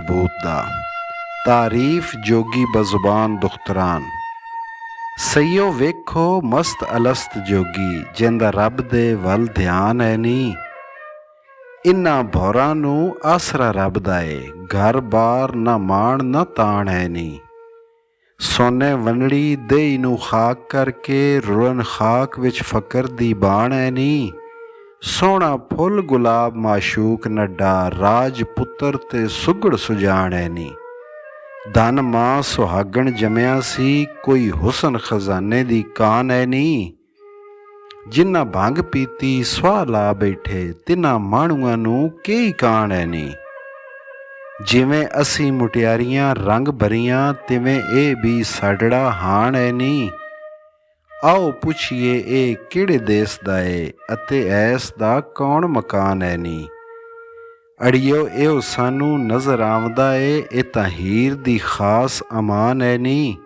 ਬੂਤ ਦਾ ਤਾਰੀਫ ਜੋਗੀ ਬਜ਼ੁਬਾਨ ਦੁਖਤਰਾਨ। ਸਈਓ ਵੇਖੋ ਮਸਤ ਅਲਸਤ ਜੋਗੀ, ਜਿੰਦਾ ਰੱਬ ਦੇ ਵੱਲ ਧਿਆਨ ਹੈ ਨੀ। ਇਨ੍ਹਾਂ ਭੌਰਾਂ ਨੂੰ ਆਸਰਾ ਰੱਬ ਦਾ ਏ, ਘਰ ਬਾਰ ਨਾ ਮਾਣ ਨਾ ਤਾਣ ਹੈ ਨੀ। ਸੋਨੇ ਵੰਡੜੀ ਦੇਈ ਨੂੰ ਖਾਕ ਕਰਕੇ, ਰੁਲਨ ਖਾਕ ਵਿੱਚ ਫਕਰ ਦੀ ਬਾਣ ਹੈ ਨੀ। ਸੋਹਣਾ ਫੁੱਲ ਗੁਲਾਬ ਮਾਸ਼ੂਕ ਨੱਡਾ, ਰਾਜ ਪੁੱਤਰ ਤੇ ਸੁਗੜ ਸੁਜਾਨ ਹੈ ਨੀ। ਧਨ ਮਾਂ ਸੁਹਾਗਣ ਜੰਮਿਆ ਸੀ, ਕੋਈ ਹੁਸਨ ਖਜ਼ਾਨੇ ਦੀ ਕਾਨ ਹੈ ਨੀ। ਜਿਨ੍ਹਾਂ ਭੰਗ ਪੀਤੀ ਸੁਆਹ ਲਾ ਬੈਠੇ, ਤਿੰਨਾਂ ਮਾਣੂਆਂ ਨੂੰ ਕਈ ਕਾਣ ਹੈ ਨੀ। ਜਿਵੇਂ ਅਸੀਂ ਮੁਟਿਆਰੀਆਂ ਰੰਗ ਭਰੀਆਂ, ਤਿਵੇਂ ਇਹ ਵੀ ਸਾਡੜਾ ਹਾਣ ਹੈ ਨੀ। ਆਓ ਪੁੱਛੀਏ ਇਹ ਕਿਹੜੇ ਦੇਸ ਦਾ ਏ, ਅਤੇ ਐਸ ਦਾ ਕੌਣ ਮਕਾਨ ਹੈ ਨੀ। ਅੜੀਓ ਇਹੋ ਸਾਨੂੰ ਨਜ਼ਰ ਆਉਂਦਾ ਏ, ਇਹ ਤਾਂ ਹੀਰ ਦੀ ਖਾਸ ਅਮਾਨ ਹੈ ਨੀ।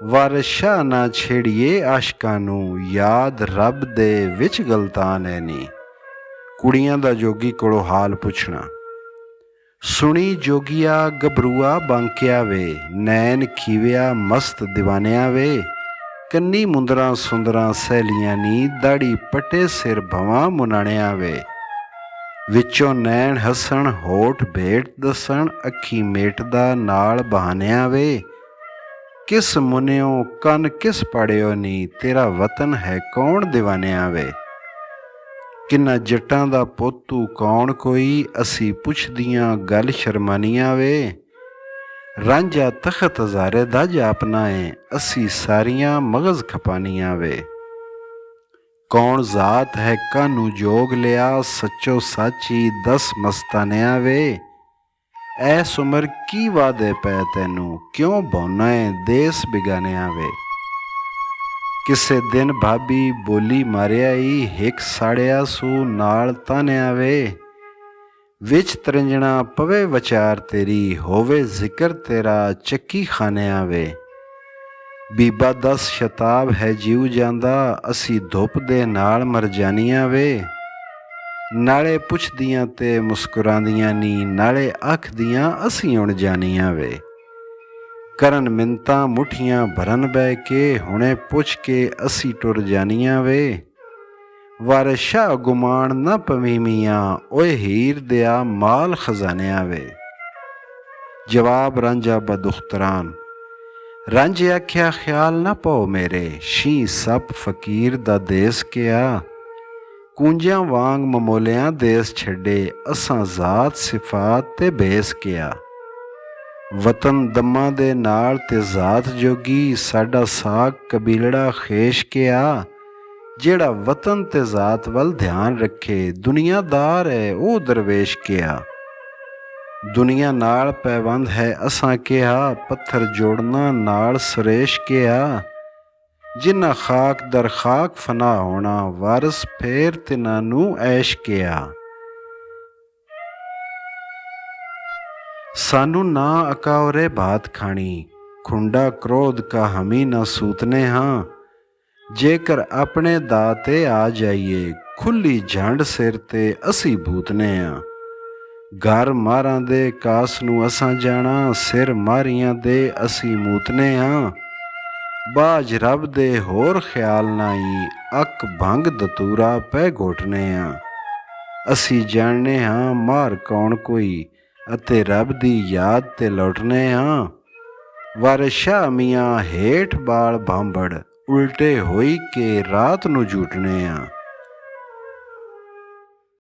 ਵਾਰਿਸ ਸ਼ਾਹ ਨਾ ਛੇੜੀਏ ਆਸ਼ਕਾਂ ਨੂੰ, ਯਾਦ ਰੱਬ ਦੇ ਵਿੱਚ ਗਲਤਾਨ ਹੈ ਨੀ। ਕੁੜੀਆਂ ਦਾ ਜੋਗੀ ਕੋਲੋਂ ਹਾਲ ਪੁੱਛਣਾ। ਸੁਣੀ ਜੋਗੀਆ ਗੱਭਰੂਆ ਬਾਂਕਿਆ ਵੇ, ਨੈਣ ਖੀਵਿਆ ਮਸਤ ਦੀਵਾਨਿਆ ਵੇ। ਕੰਨੀ ਮੁੰਦਰਾਂ ਸੁੰਦਰਾਂ ਸਹੇਲੀਆਂ ਨੀ, ਦਾੜੀ ਪੱਟੇ ਸਿਰ ਭਵਾਂ ਮੁਨਾਣਿਆ ਵੇ। ਵਿੱਚੋਂ ਨੈਣ ਹੱਸਣ ਹੋਠ ਭੇਟ ਦੱਸਣ, ਅੱਖੀ ਮੇਟਦਾ ਨਾਲ ਬਹਾਨਿਆ ਵੇ। ਕਿਸ ਮੁਨਿਓ ਕੰਨ ਕਿਸ ਪਾੜਿਓ ਨੀ, ਤੇਰਾ ਵਤਨ ਹੈ ਕੌਣ ਦੀਵਾਨਿਆ ਵੇ। ਕਿੰਨਾ ਜੱਟਾਂ ਦਾ ਪੁੱਤ ਤੂੰ ਕੌਣ ਕੋਈ, ਅਸੀਂ ਪੁੱਛਦੀਆਂ ਗੱਲ ਸ਼ਰਮਾਨੀਆਂ ਵੇ। ਰਾਂਝਾ ਤਖ਼ਤ ਹਜ਼ਾਰੇ ਦਾ ਜਾਪਨਾ ਏ, ਅਸੀਂ ਸਾਰੀਆਂ ਮਗਜ਼ ਖਪਾਨੀਆਂ ਵੇ। ਕੌਣ ਜ਼ਾਤ ਹੈ ਕਾਹਨੂੰ ਜੋਗ ਲਿਆ, ਸੱਚੋ ਸਾਚੀ ਦਸ ਮਸਤਾਨਿਆ ਵੇ। ਐਸ ਉਮਰ ਕੀ ਵਾਦੇ ਪੈ ਤੈਨੂੰ, ਕਿਉਂ ਭੌਨਾ ਏ ਦੇਸ ਬਿਗਾਨਿਆ ਵੇ। ਕਿਸੇ ਦਿਨ ਭਾਬੀ ਬੋਲੀ ਮਾਰਿਆ ਈ, ਹਿੱਕ ਸਾੜਿਆ ਸੂ ਨਾਲ ਤਾਨਿਆ ਵੇ। ਵਿੱਚ ਤਰੰਜਣਾ ਪਵੇ ਵਿਚਾਰ ਤੇਰੀ, ਹੋਵੇ ਜ਼ਿਕਰ ਤੇਰਾ ਚੱਕੀ ਖਾਨਿਆ ਵੇ। ਬੀਬਾ ਦਸ ਸ਼ਤਾਬ ਹੈ ਜੀਉ ਜਾਂਦਾ, ਅਸੀਂ ਧੁੱਪ ਦੇ ਨਾਲ ਮਰ ਜਾਨੀਆਂ ਵੇ। ਨਾਲੇ ਪੁੱਛਦੀਆਂ ਤੇ ਮੁਸਕਰਾਉਂਦੀਆਂ ਨੀ, ਨਾਲੇ ਆਖਦੀਆਂ ਅਸੀਂ ਹੁਣ ਜਾਨੀਆਂ ਵੇ। ਕਰਨ ਮਿੰਨਤਾਂ ਮੁੱਠੀਆਂ ਭਰਨ ਬਹਿ ਕੇ, ਹੁਣੇ ਪੁੱਛ ਕੇ ਅਸੀਂ ਟੁਰ ਜਾਨੀਆਂ ਵੇ। ਵਾਰਿਸ ਸ਼ਾਹ ਗੁਮਾਨ ਨਾ ਪਵੀਂ ਮੀਆਂ, ਓਏ ਹੀਰ ਦਿਆ ਮਾਲ ਖਜ਼ਾਨਿਆ ਵੇ। ਜਵਾਬ ਰਾਂਝਾ ਬਦੁਖਤਰਾਨ। ਰਾਂਝੇ ਆਖਿਆ ਖਿਆਲ ਨਾ ਪਾਓ ਮੇਰੇ, ਸ਼ੀਂ ਸੱਪ ਫਕੀਰ ਦਾ ਦੇਸ ਕਿਆ। ਕੂੰਜਿਆਂ ਵਾਂਗ ਮਮੋਲਿਆਂ ਦੇਸ ਛੱਡੇ, ਅਸਾਂ ਜ਼ਾਤ ਸਿਫਾਤ ਤੇ ਭੇਸ ਕਿਆ। ਵਤਨ ਦਮਾਂ ਦੇ ਨਾਲ ਤੇ ਜ਼ਾਤ ਜੋਗੀ, ਸਾਡਾ ਸਾਗ ਕਬੀਲੜਾ ਖੇਸ਼ ਕਿਆ। ਜਿਹੜਾ ਵਤਨ ਤੇ ਜ਼ਾਤ ਵੱਲ ਧਿਆਨ ਰੱਖੇ, ਦੁਨੀਆਦਾਰ ਹੈ ਉਹ ਦਰਵੇਸ਼ ਕਿਆ। ਦੁਨੀਆ ਨਾਲ ਪੈਵੰਦ ਹੈ ਅਸਾਂ ਕਿਹਾ, ਪੱਥਰ ਜੋੜਨਾ ਨਾਲ ਸੁਰੇਸ਼ ਕਿਆ। ਜਿਨ੍ਹਾਂ ਖਾਕ ਦਰ ਖਾਕ ਫਨਾ ਹੋਣਾ, ਵਾਰਿਸ ਫੇਰ ਤਿਨਾਂ ਨੂੰ ਐਸ਼ ਕਿਆ। ਸਾਨੂੰ ਨਾ ਅਕਾਉਰੇ ਬਾਤ ਖਾਣੀ, ਖੁੰਡਾ ਕ੍ਰੋਧ ਕਾ ਹਮੀ ਨਾ ਸੂਤਨੇ ਹਾਂ। ਜੇਕਰ ਆਪਣੇ ਦਾਅ 'ਤੇ ਆ ਜਾਈਏ, ਖੁੱਲ੍ਹੀ ਝੰਡ ਸਿਰ 'ਤੇ ਅਸੀਂ ਭੂਤਨੇ ਹਾਂ। ਘਰ ਮਾਰਾਂ ਦੇ ਕਾਸ ਨੂੰ ਅਸਾਂ ਜਾਣਾ, ਸਿਰ ਮਾਰੀਆਂ ਦੇ ਅਸੀਂ ਮੂਤਨੇ ਹਾਂ। ਬਾਝ ਰੱਬ ਦੇ ਹੋਰ ਖਿਆਲ ਨਾਈ, ਅੱਕ ਭੰਗ ਦਤੂਰਾ ਪੈ ਘੋਟਨੇ ਹਾਂ। ਅਸੀਂ ਜਾਣਨੇ ਹਾਂ ਮਾਰ ਕੌਣ ਕੋਈ, ਅਤੇ ਰੱਬ ਦੀ ਯਾਦ 'ਤੇ ਲੌਟਨੇ ਹਾਂ। ਵਾਰਿਸ ਸ਼ਾਹ ਮੀਆਂ ਹੇਠ ਬਾਲ ਭਾਂਬੜ, ਉਲਟੇ ਹੋਈ ਕੇ ਰਾਤ ਨੂੰ ਜੂਟਨੇ ਹਾਂ।